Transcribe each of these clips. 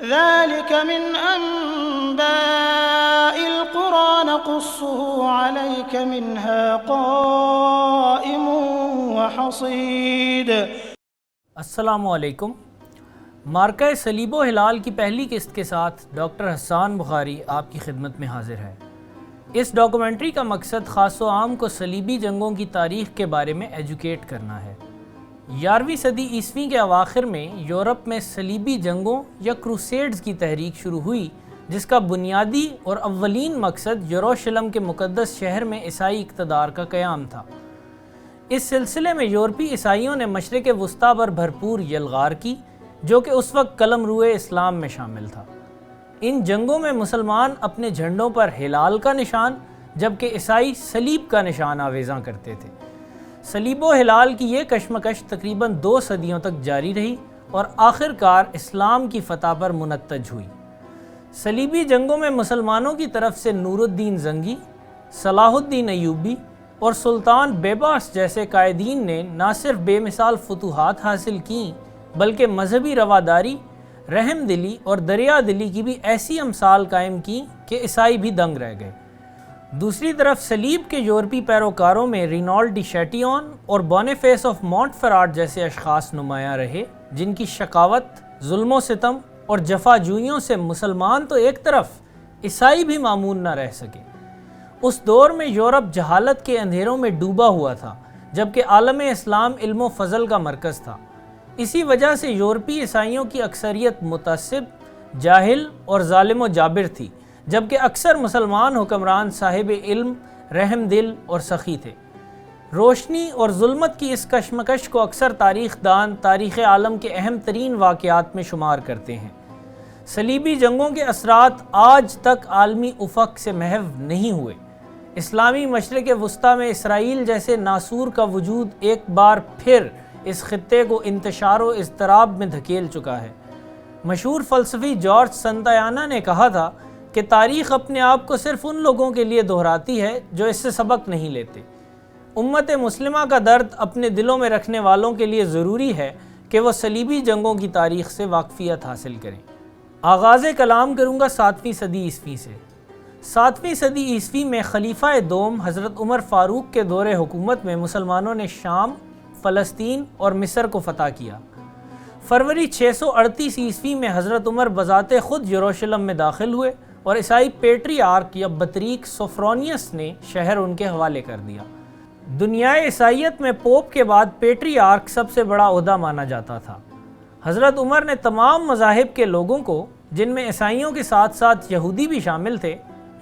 ذلك من أنباء القرى نقصه عليك منها قائم وحصيد۔ السلام علیکم۔ مارکہ صلیب و ہلال کی پہلی قسط کے ساتھ ڈاکٹر حسان بخاری آپ کی خدمت میں حاضر ہے۔ اس ڈاکومنٹری کا مقصد خاص و عام کو صلیبی جنگوں کی تاریخ کے بارے میں ایجوکیٹ کرنا ہے۔ 11ویں صدی عیسوی کے اواخر میں یورپ میں صلیبی جنگوں یا کروسیڈز کی تحریک شروع ہوئی، جس کا بنیادی اور اولین مقصد یروشلم کے مقدس شہر میں عیسائی اقتدار کا قیام تھا۔ اس سلسلے میں یورپی عیسائیوں نے مشرق وسطیٰ پر بھرپور یلغار کی، جو کہ اس وقت قلم روئے اسلام میں شامل تھا۔ ان جنگوں میں مسلمان اپنے جھنڈوں پر ہلال کا نشان جبکہ عیسائی صلیب کا نشان آویزاں کرتے تھے۔ صلیب و ہلال کی یہ کشمکش تقریباً 2 صدیوں تک جاری رہی اور آخر کار اسلام کی فتح پر منتج ہوئی۔ صلیبی جنگوں میں مسلمانوں کی طرف سے نور الدین زنگی، صلاح الدین ایوبی اور سلطان بیبارس جیسے قائدین نے نہ صرف بے مثال فتوحات حاصل کیں بلکہ مذہبی رواداری، رحم دلی اور دریا دلی کی بھی ایسی امثال قائم کی کہ عیسائی بھی دنگ رہ گئے۔ دوسری طرف صلیب کے یورپی پیروکاروں میں رینالڈ ڈی شیٹیون اور بونیفیس آف مونٹ فراٹ جیسے اشخاص نمایاں رہے، جن کی شقاوت، ظلم و ستم اور جفا جوئیوں سے مسلمان تو ایک طرف، عیسائی بھی معمون نہ رہ سکے۔ اس دور میں یورپ جہالت کے اندھیروں میں ڈوبا ہوا تھا، جبکہ عالم اسلام علم و فضل کا مرکز تھا۔ اسی وجہ سے یورپی عیسائیوں کی اکثریت متعصب، جاہل اور ظالم و جابر تھی، جبکہ اکثر مسلمان حکمران صاحب علم، رحم دل اور سخی تھے۔ روشنی اور ظلمت کی اس کشمکش کو اکثر تاریخ دان تاریخ عالم کے اہم ترین واقعات میں شمار کرتے ہیں۔ صلیبی جنگوں کے اثرات آج تک عالمی افق سے محو نہیں ہوئے۔ اسلامی مشرق وسطیٰ میں اسرائیل جیسے ناسور کا وجود ایک بار پھر اس خطے کو انتشار و اضطراب میں دھکیل چکا ہے۔ مشہور فلسفی جارج سنتایانا نے کہا تھا کہ تاریخ اپنے آپ کو صرف ان لوگوں کے لیے دہراتی ہے جو اس سے سبق نہیں لیتے۔ امت مسلمہ کا درد اپنے دلوں میں رکھنے والوں کے لیے ضروری ہے کہ وہ صلیبی جنگوں کی تاریخ سے واقفیت حاصل کریں۔ آغاز کلام کروں گا 7ویں صدی عیسوی سے۔ 7ویں صدی عیسوی میں خلیفہ دوم حضرت عمر فاروق کے دور حکومت میں مسلمانوں نے شام، فلسطین اور مصر کو فتح کیا۔ فروری 638 عیسوی میں حضرت عمر بذات خود یروشلم میں داخل ہوئے اور عیسائی پیٹریارک یا بطریق سوفرونیس نے شہر ان کے حوالے کر دیا۔ دنیائے عیسائیت میں پوپ کے بعد پیٹریارک سب سے بڑا عہدہ مانا جاتا تھا۔ حضرت عمر نے تمام مذاہب کے لوگوں کو، جن میں عیسائیوں کے ساتھ ساتھ یہودی بھی شامل تھے،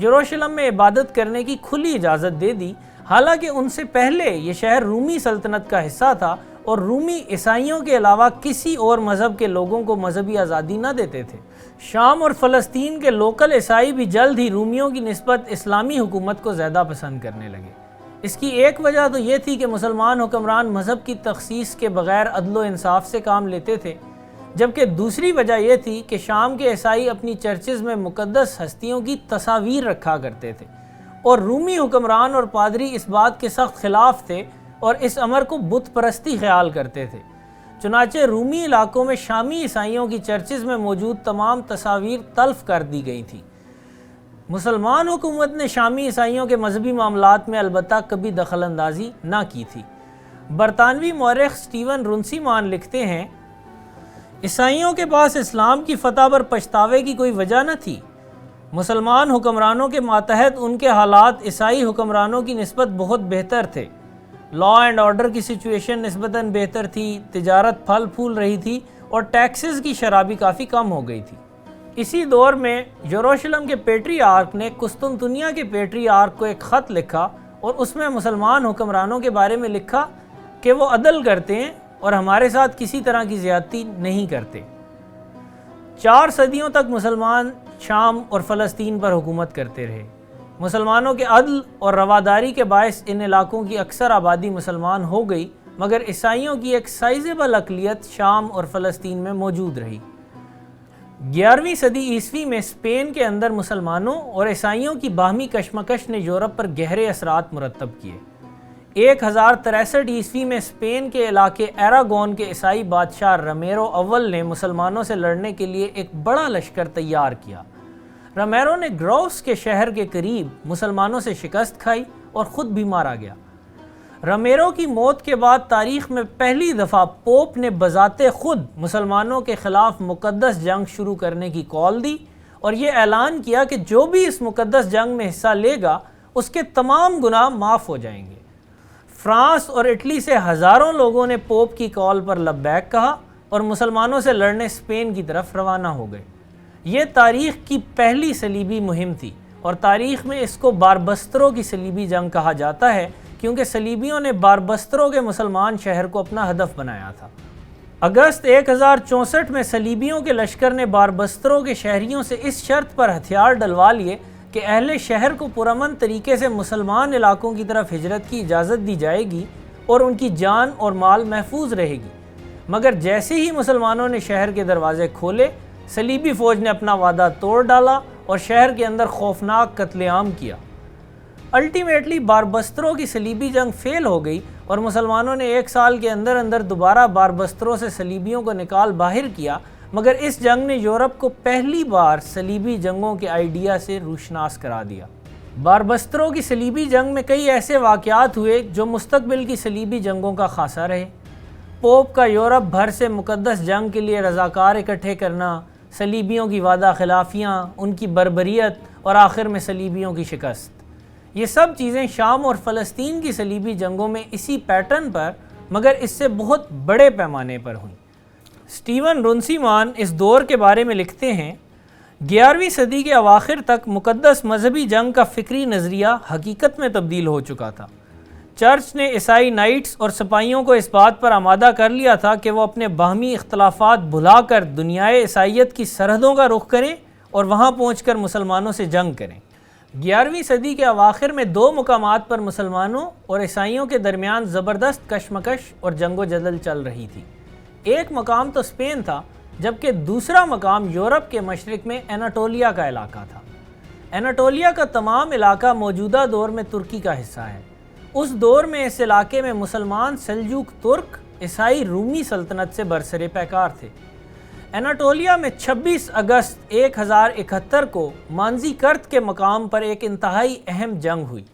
یروشلم میں عبادت کرنے کی کھلی اجازت دے دی، حالانکہ ان سے پہلے یہ شہر رومی سلطنت کا حصہ تھا اور رومی عیسائیوں کے علاوہ کسی اور مذہب کے لوگوں کو مذہبی آزادی نہ دیتے تھے۔ شام اور فلسطین کے لوکل عیسائی بھی جلد ہی رومیوں کی نسبت اسلامی حکومت کو زیادہ پسند کرنے لگے۔ اس کی ایک وجہ تو یہ تھی کہ مسلمان حکمران مذہب کی تخصیص کے بغیر عدل و انصاف سے کام لیتے تھے، جبکہ دوسری وجہ یہ تھی کہ شام کے عیسائی اپنی چرچز میں مقدس ہستیوں کی تصاویر رکھا کرتے تھے اور رومی حکمران اور پادری اس بات کے سخت خلاف تھے اور اس امر کو بت پرستی خیال کرتے تھے۔ چنانچہ رومی علاقوں میں شامی عیسائیوں کی چرچز میں موجود تمام تصاویر تلف کر دی گئی تھیں۔ مسلمان حکومت نے شامی عیسائیوں کے مذہبی معاملات میں البتہ کبھی دخل اندازی نہ کی تھی۔ برطانوی مورخ سٹیون رنسیمان لکھتے ہیں، عیسائیوں کے پاس اسلام کی فتح پر پچھتاوے کی کوئی وجہ نہ تھی۔ مسلمان حکمرانوں کے ماتحت ان کے حالات عیسائی حکمرانوں کی نسبت بہت بہتر تھے۔ لا اینڈ آرڈر کی سچویشن نسبتاً بہتر تھی، تجارت پھل پھول رہی تھی اور ٹیکسز کی شرح بھی کافی کم ہو گئی تھی۔ اسی دور میں یروشلم کے پیٹریارک نے قسطنطنیہ کے پیٹریارک کو ایک خط لکھا اور اس میں مسلمان حکمرانوں کے بارے میں لکھا کہ وہ عدل کرتے ہیں اور ہمارے ساتھ کسی طرح کی زیادتی نہیں کرتے۔ 4 صدیوں تک مسلمان شام اور فلسطین پر حکومت کرتے رہے۔ مسلمانوں کے عدل اور رواداری کے باعث ان علاقوں کی اکثر آبادی مسلمان ہو گئی، مگر عیسائیوں کی ایک سائزیبل اقلیت شام اور فلسطین میں موجود رہی۔ 11ویں صدی عیسوی میں اسپین کے اندر مسلمانوں اور عیسائیوں کی باہمی کشمکش نے یورپ پر گہرے اثرات مرتب کیے۔ 1063 میں اسپین کے علاقے ایراگون کے عیسائی بادشاہ رمیرو اول نے مسلمانوں سے لڑنے کے لیے ایک بڑا لشکر تیار کیا۔ رمیرو نے گروس کے شہر کے قریب مسلمانوں سے شکست کھائی اور خود بھی مارا گیا۔ رمیرو کی موت کے بعد تاریخ میں پہلی دفعہ پوپ نے بذات خود مسلمانوں کے خلاف مقدس جنگ شروع کرنے کی کال دی اور یہ اعلان کیا کہ جو بھی اس مقدس جنگ میں حصہ لے گا اس کے تمام گناہ معاف ہو جائیں گے۔ فرانس اور اٹلی سے ہزاروں لوگوں نے پوپ کی کال پر لبیک کہا اور مسلمانوں سے لڑنے اسپین کی طرف روانہ ہو گئے۔ یہ تاریخ کی پہلی صلیبی مہم تھی اور تاریخ میں اس کو باربستروں کی صلیبی جنگ کہا جاتا ہے کیونکہ صلیبیوں نے باربستروں کے مسلمان شہر کو اپنا ہدف بنایا تھا۔ اگست 1064 میں صلیبیوں کے لشکر نے باربستروں کے شہریوں سے اس شرط پر ہتھیار ڈلوا لیے کہ اہل شہر کو پرامن طریقے سے مسلمان علاقوں کی طرف ہجرت کی اجازت دی جائے گی اور ان کی جان اور مال محفوظ رہے گی، مگر جیسے ہی مسلمانوں نے شہر کے دروازے کھولے، صلیبی فوج نے اپنا وعدہ توڑ ڈالا اور شہر کے اندر خوفناک قتل عام کیا۔ الٹیمیٹلی باربستروں کی صلیبی جنگ فیل ہو گئی اور مسلمانوں نے 1 سال کے اندر اندر دوبارہ باربستروں سے صلیبیوں کو نکال باہر کیا، مگر اس جنگ نے یورپ کو پہلی بار صلیبی جنگوں کے آئیڈیا سے روشناس کرا دیا۔ باربستروں کی صلیبی جنگ میں کئی ایسے واقعات ہوئے جو مستقبل کی صلیبی جنگوں کا خاصہ رہے۔ پوپ کا یورپ بھر سے مقدس جنگ کے لیے رضاکار اکٹھے کرنا، صلیبیوں کی وعدہ خلافیاں، ان کی بربریت اور آخر میں صلیبیوں کی شکست، یہ سب چیزیں شام اور فلسطین کی صلیبی جنگوں میں اسی پیٹرن پر مگر اس سے بہت بڑے پیمانے پر ہوئیں۔ اسٹیون رونسیمان اس دور کے بارے میں لکھتے ہیں، 11ویں صدی کے اواخر تک مقدس مذہبی جنگ کا فکری نظریہ حقیقت میں تبدیل ہو چکا تھا۔ چرچ نے عیسائی نائٹس اور سپاہیوں کو اس بات پر آمادہ کر لیا تھا کہ وہ اپنے باہمی اختلافات بھلا کر دنیائے عیسائیت کی سرحدوں کا رخ کریں اور وہاں پہنچ کر مسلمانوں سے جنگ کریں۔ 11ویں صدی کے اواخر میں 2 مقامات پر مسلمانوں اور عیسائیوں کے درمیان زبردست کشمکش اور جنگ و جدل چل رہی تھی۔ ایک مقام تو اسپین تھا، جبکہ دوسرا مقام یورپ کے مشرق میں اناٹولیا کا علاقہ تھا۔ اناٹولیا کا تمام علاقہ موجودہ دور میں ترکی کا حصہ ہے۔ اس دور میں اس علاقے میں مسلمان سلجوق ترک عیسائی رومی سلطنت سے برسر پیکار تھے۔ اناٹولیا میں 26 اگست 1071 کو مانزی کرت کے مقام پر ایک انتہائی اہم جنگ ہوئی۔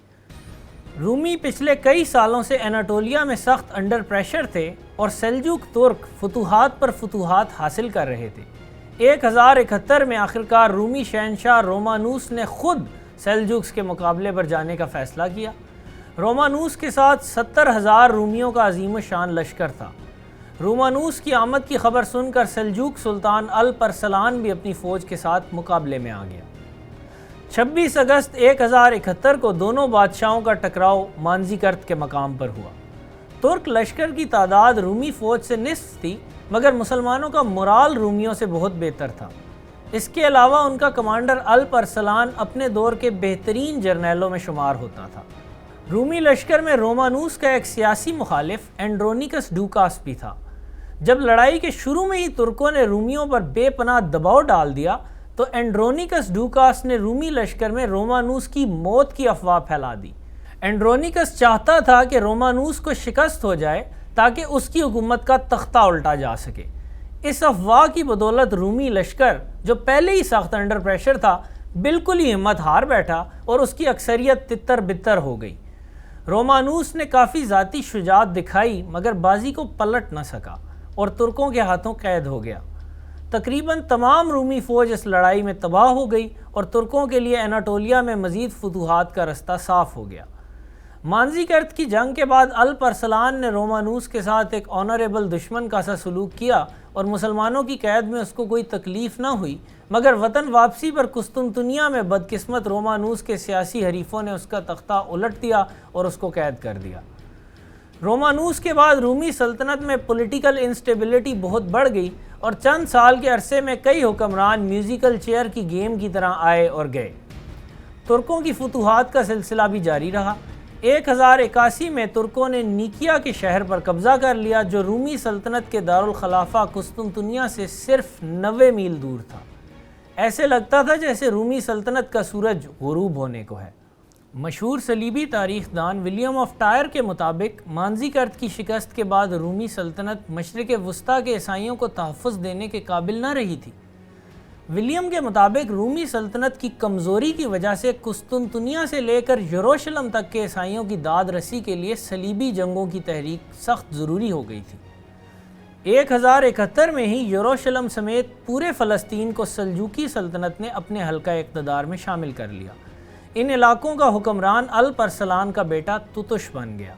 رومی پچھلے کئی سالوں سے اناٹولیا میں سخت انڈر پریشر تھے اور سلجوق ترک فتوحات پر فتوحات حاصل کر رہے تھے۔ 1071 میں آخرکار رومی شہنشاہ رومانوس نے خود سلجوقس کے مقابلے پر جانے کا فیصلہ کیا۔ رومانوس کے ساتھ 70,000 رومیوں کا عظیم الشان لشکر تھا۔ رومانوس کی آمد کی خبر سن کر سلجوق سلطان الپرسلان بھی اپنی فوج کے ساتھ مقابلے میں آ گیا۔ 26 اگست 1071 کو دونوں بادشاہوں کا ٹکراؤ مانزی کرت کے مقام پر ہوا۔ ترک لشکر کی تعداد رومی فوج سے نصف تھی، مگر مسلمانوں کا مرال رومیوں سے بہت بہتر تھا۔ اس کے علاوہ ان کا کمانڈر الپرسلان اپنے دور کے بہترین جرنیلوں میں شمار ہوتا تھا۔ رومی لشکر میں رومانوس کا ایک سیاسی مخالف اینڈرونیکس ڈوکاس بھی تھا۔ جب لڑائی کے شروع میں ہی ترکوں نے رومیوں پر بے پناہ دباؤ ڈال دیا تو اینڈرونیکس ڈوکاس نے رومی لشکر میں رومانوس کی موت کی افواہ پھیلا دی۔ اینڈرونیکس چاہتا تھا کہ رومانوس کو شکست ہو جائے تاکہ اس کی حکومت کا تختہ الٹا جا سکے۔ اس افواہ کی بدولت رومی لشکر جو پہلے ہی سخت انڈر پریشر تھا بالکل ہی ہمت ہار بیٹھا اور اس کی اکثریت تتر بتر ہو گئی۔ رومانوس نے کافی ذاتی شجاعت دکھائی مگر بازی کو پلٹ نہ سکا اور ترکوں کے ہاتھوں قید ہو گیا۔ تقریباً تمام رومی فوج اس لڑائی میں تباہ ہو گئی اور ترکوں کے لیے اناٹولیا میں مزید فتوحات کا رستہ صاف ہو گیا۔ مانزی کرت کی جنگ کے بعد الپرسلان نے رومانوس کے ساتھ ایک آنریبل دشمن کا سا سلوک کیا اور مسلمانوں کی قید میں اس کو کوئی تکلیف نہ ہوئی، مگر وطن واپسی پر قسطنطنیہ میں بدقسمت رومانوس کے سیاسی حریفوں نے اس کا تختہ الٹ دیا اور اس کو قید کر دیا۔ رومانوس کے بعد رومی سلطنت میں پولیٹیکل انسٹیبلٹی بہت بڑھ گئی اور چند سال کے عرصے میں کئی حکمران میوزیکل چیئر کی گیم کی طرح آئے اور گئے۔ ترکوں کی فتوحات کا سلسلہ بھی جاری رہا۔ 1081 میں ترکوں نے نیکیا کے شہر پر قبضہ کر لیا جو رومی سلطنت کے دارالخلافہ قسطنطنیہ سے صرف 90 میل دور تھا۔ ایسے لگتا تھا جیسے رومی سلطنت کا سورج غروب ہونے کو ہے۔ مشہور صلیبی تاریخ دان ولیم آف ٹائر کے مطابق مانزی کرد کی شکست کے بعد رومی سلطنت مشرق وسطیٰ کے عیسائیوں کو تحفظ دینے کے قابل نہ رہی تھی۔ ولیم کے مطابق رومی سلطنت کی کمزوری کی وجہ سے قسطنطنیہ سے لے کر یروشلم تک کے عیسائیوں کی داد رسی کے لیے صلیبی جنگوں کی تحریک سخت ضروری ہو گئی تھی۔ 1071 میں ہی یروشلم سمیت پورے فلسطین کو سلجوقی سلطنت نے اپنے حلقہ اقتدار میں شامل کر لیا۔ ان علاقوں کا حکمران الپرسلان کا بیٹا تتش بن گیا۔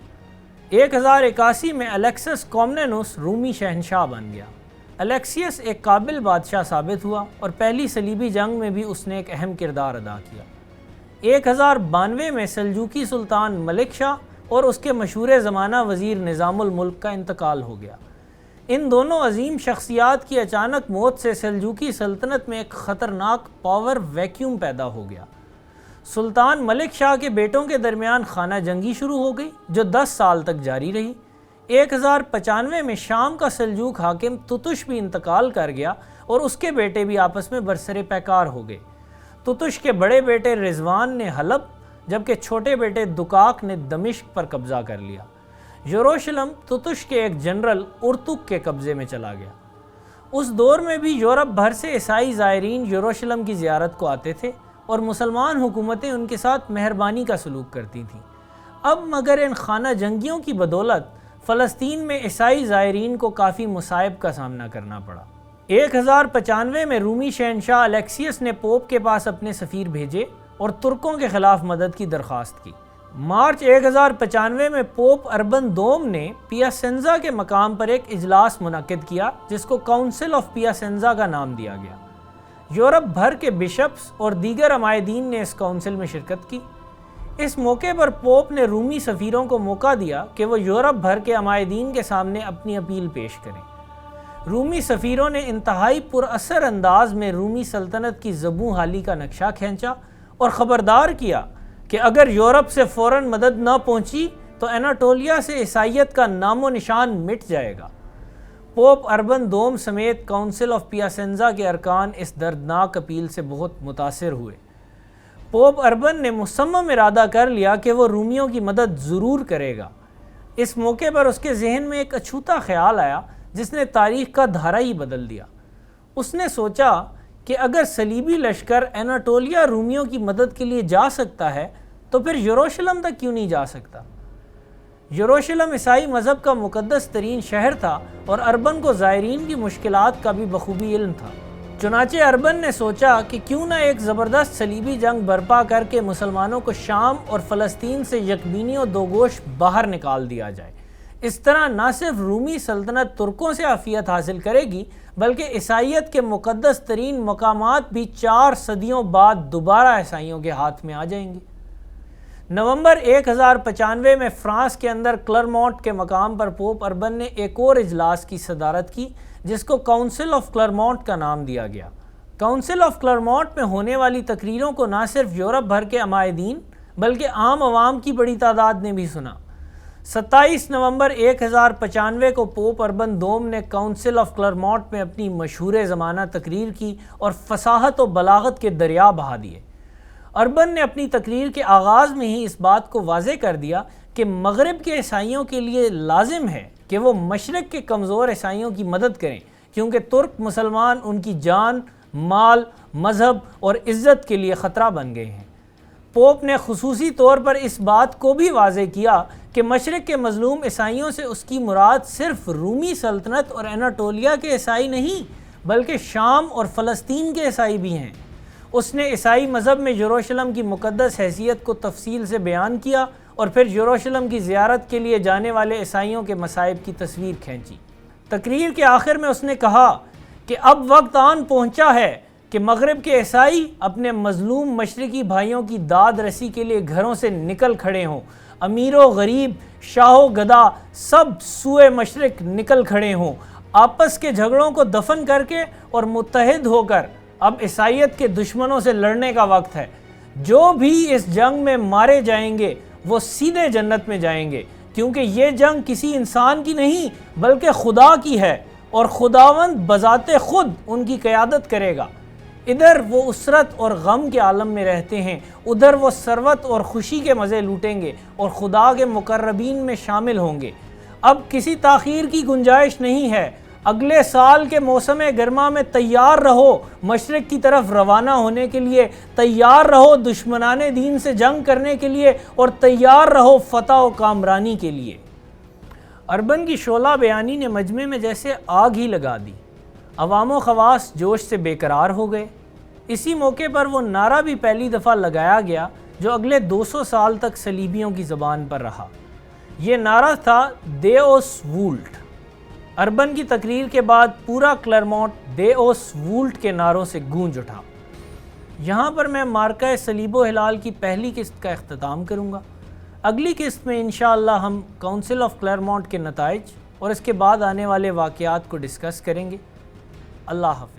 1081 میں الیکسس کومنینوس رومی شہنشاہ بن گیا۔ الیکسیس ایک قابل بادشاہ ثابت ہوا اور پہلی صلیبی جنگ میں بھی اس نے ایک اہم کردار ادا کیا۔ 1092 میں سلجوقی سلطان ملک شاہ اور اس کے مشہور زمانہ وزیر نظام الملک کا انتقال ہو گیا۔ ان دونوں عظیم شخصیات کی اچانک موت سے سلجوقی سلطنت میں ایک خطرناک پاور ویکیوم پیدا ہو گیا۔ سلطان ملک شاہ کے بیٹوں کے درمیان خانہ جنگی شروع ہو گئی جو 10 سال تک جاری رہی۔ 1095 میں شام کا سلجوق حاکم تتش بھی انتقال کر گیا اور اس کے بیٹے بھی آپس میں برسر پیکار ہو گئے۔ تتش کے بڑے بیٹے رضوان نے حلب جبکہ چھوٹے بیٹے دکاک نے دمشق پر قبضہ کر لیا۔ یروشلم تتش کے ایک جنرل ارتک کے قبضے میں چلا گیا۔ اس دور میں بھی یورپ بھر سے عیسائی زائرین یروشلم کی زیارت کو آتے تھے اور مسلمان حکومتیں ان کے ساتھ مہربانی کا سلوک کرتی تھیں۔ اب مگر ان خانہ جنگیوں کی بدولت فلسطین میں عیسائی زائرین کو کافی مصائب کا سامنا کرنا پڑا۔ 1095 میں رومی شہنشاہ الیکسیس نے پوپ کے پاس اپنے سفیر بھیجے اور ترکوں کے خلاف مدد کی درخواست کی۔ مارچ 1095 میں پوپ اربن دوم نے پیاسنزا کے مقام پر ایک اجلاس منعقد کیا جس کو کاؤنسل آف پیاسنزا کا نام دیا گیا۔ یورپ بھر کے بشپس اور دیگر عمائدین نے اس کاؤنسل میں شرکت کی۔ اس موقع پر پوپ نے رومی سفیروں کو موقع دیا کہ وہ یورپ بھر کے عمائدین کے سامنے اپنی اپیل پیش کریں۔ رومی سفیروں نے انتہائی پر اثر انداز میں رومی سلطنت کی زبوں حالی کا نقشہ کھینچا اور خبردار کیا کہ اگر یورپ سے فوراً مدد نہ پہنچی تو اناٹولیا سے عیسائیت کا نام و نشان مٹ جائے گا۔ پوپ اربن دوم سمیت کاؤنسل آف پیاسنزا کے ارکان اس دردناک اپیل سے بہت متاثر ہوئے۔ پوپ اربن نے مصمم ارادہ کر لیا کہ وہ رومیوں کی مدد ضرور کرے گا۔ اس موقع پر اس کے ذہن میں ایک اچھوتا خیال آیا جس نے تاریخ کا دھارا ہی بدل دیا۔ اس نے سوچا کہ اگر صلیبی لشکر اناٹولیا رومیوں کی مدد کے لیے جا سکتا ہے تو پھر یروشلم تک کیوں نہیں جا سکتا؟ یروشلم عیسائی مذہب کا مقدس ترین شہر تھا اور اربن کو زائرین کی مشکلات کا بھی بخوبی علم تھا۔ چنانچہ اربن نے سوچا کہ کیوں نہ ایک زبردست صلیبی جنگ برپا کر کے مسلمانوں کو شام اور فلسطین سے یکبینی و دوگوش باہر نکال دیا جائے۔ اس طرح نہ صرف رومی سلطنت ترکوں سے عافیت حاصل کرے گی بلکہ عیسائیت کے مقدس ترین مقامات بھی 4 صدیوں بعد دوبارہ عیسائیوں کے ہاتھ میں آ جائیں گی۔ نومبر 1095 میں فرانس کے اندر کلرمونٹ کے مقام پر پوپ اربن نے ایک اور اجلاس کی صدارت کی جس کو کاؤنسل آف کلرمونٹ کا نام دیا گیا۔ کاؤنسل آف کلرمونٹ میں ہونے والی تقریروں کو نہ صرف یورپ بھر کے عمائدین بلکہ عام عوام کی بڑی تعداد نے بھی سنا۔ 27 نومبر 1095 کو پوپ اربن دوم نے کاؤنسل آف کلرمونٹ میں اپنی مشہور زمانہ تقریر کی اور فصاحت و بلاغت کے دریا بہا دیے۔ اربن نے اپنی تقریر کے آغاز میں ہی اس بات کو واضح کر دیا کہ مغرب کے عیسائیوں کے لیے لازم ہے کہ وہ مشرق کے کمزور عیسائیوں کی مدد کریں کیونکہ ترک مسلمان ان کی جان، مال، مذہب اور عزت کے لیے خطرہ بن گئے ہیں۔ پوپ نے خصوصی طور پر اس بات کو بھی واضح کیا کہ مشرق کے مظلوم عیسائیوں سے اس کی مراد صرف رومی سلطنت اور اناٹولیا کے عیسائی نہیں بلکہ شام اور فلسطین کے عیسائی بھی ہیں۔ اس نے عیسائی مذہب میں یروشلم کی مقدس حیثیت کو تفصیل سے بیان کیا اور پھر یروشلم کی زیارت کے لیے جانے والے عیسائیوں کے مصائب کی تصویر کھینچی۔ تقریر کے آخر میں اس نے کہا کہ اب وقت آن پہنچا ہے کہ مغرب کے عیسائی اپنے مظلوم مشرقی بھائیوں کی داد رسی کے لیے گھروں سے نکل کھڑے ہوں، امیر و غریب، شاہ و گدا سب سوئے مشرق نکل کھڑے ہوں، آپس کے جھگڑوں کو دفن کر کے اور متحد ہو کر اب عیسائیت کے دشمنوں سے لڑنے کا وقت ہے۔ جو بھی اس جنگ میں مارے جائیں گے وہ سیدھے جنت میں جائیں گے کیونکہ یہ جنگ کسی انسان کی نہیں بلکہ خدا کی ہے اور خداوند بذات خود ان کی قیادت کرے گا۔ ادھر وہ اسرت اور غم کے عالم میں رہتے ہیں، ادھر وہ ثروت اور خوشی کے مزے لوٹیں گے اور خدا کے مقربین میں شامل ہوں گے۔ اب کسی تاخیر کی گنجائش نہیں ہے۔ اگلے سال کے موسم گرما میں تیار رہو مشرق کی طرف روانہ ہونے کے لیے، تیار رہو دشمنان دین سے جنگ کرنے کے لیے، اور تیار رہو فتح و کامرانی کے لیے۔ اربن کی شعلہ بیانی نے مجمع میں جیسے آگ ہی لگا دی۔ عوام و خواص جوش سے بے قرار ہو گئے۔ اسی موقع پر وہ نعرہ بھی پہلی دفعہ لگایا گیا جو اگلے 200 سال تک صلیبیوں کی زبان پر رہا۔ یہ نعرہ تھا دیوس وولٹ۔ اربن کی تقریر کے بعد پورا کلرمونٹ دیوس وولٹ کے نعروں سے گونج اٹھا۔ یہاں پر میں مارکہ صلیب و ہلال کی پہلی قسط کا اختتام کروں گا۔ اگلی قسط میں انشاءاللہ ہم کونسل آف کلرمونٹ کے نتائج اور اس کے بعد آنے والے واقعات کو ڈسکس کریں گے۔ اللہ حافظ۔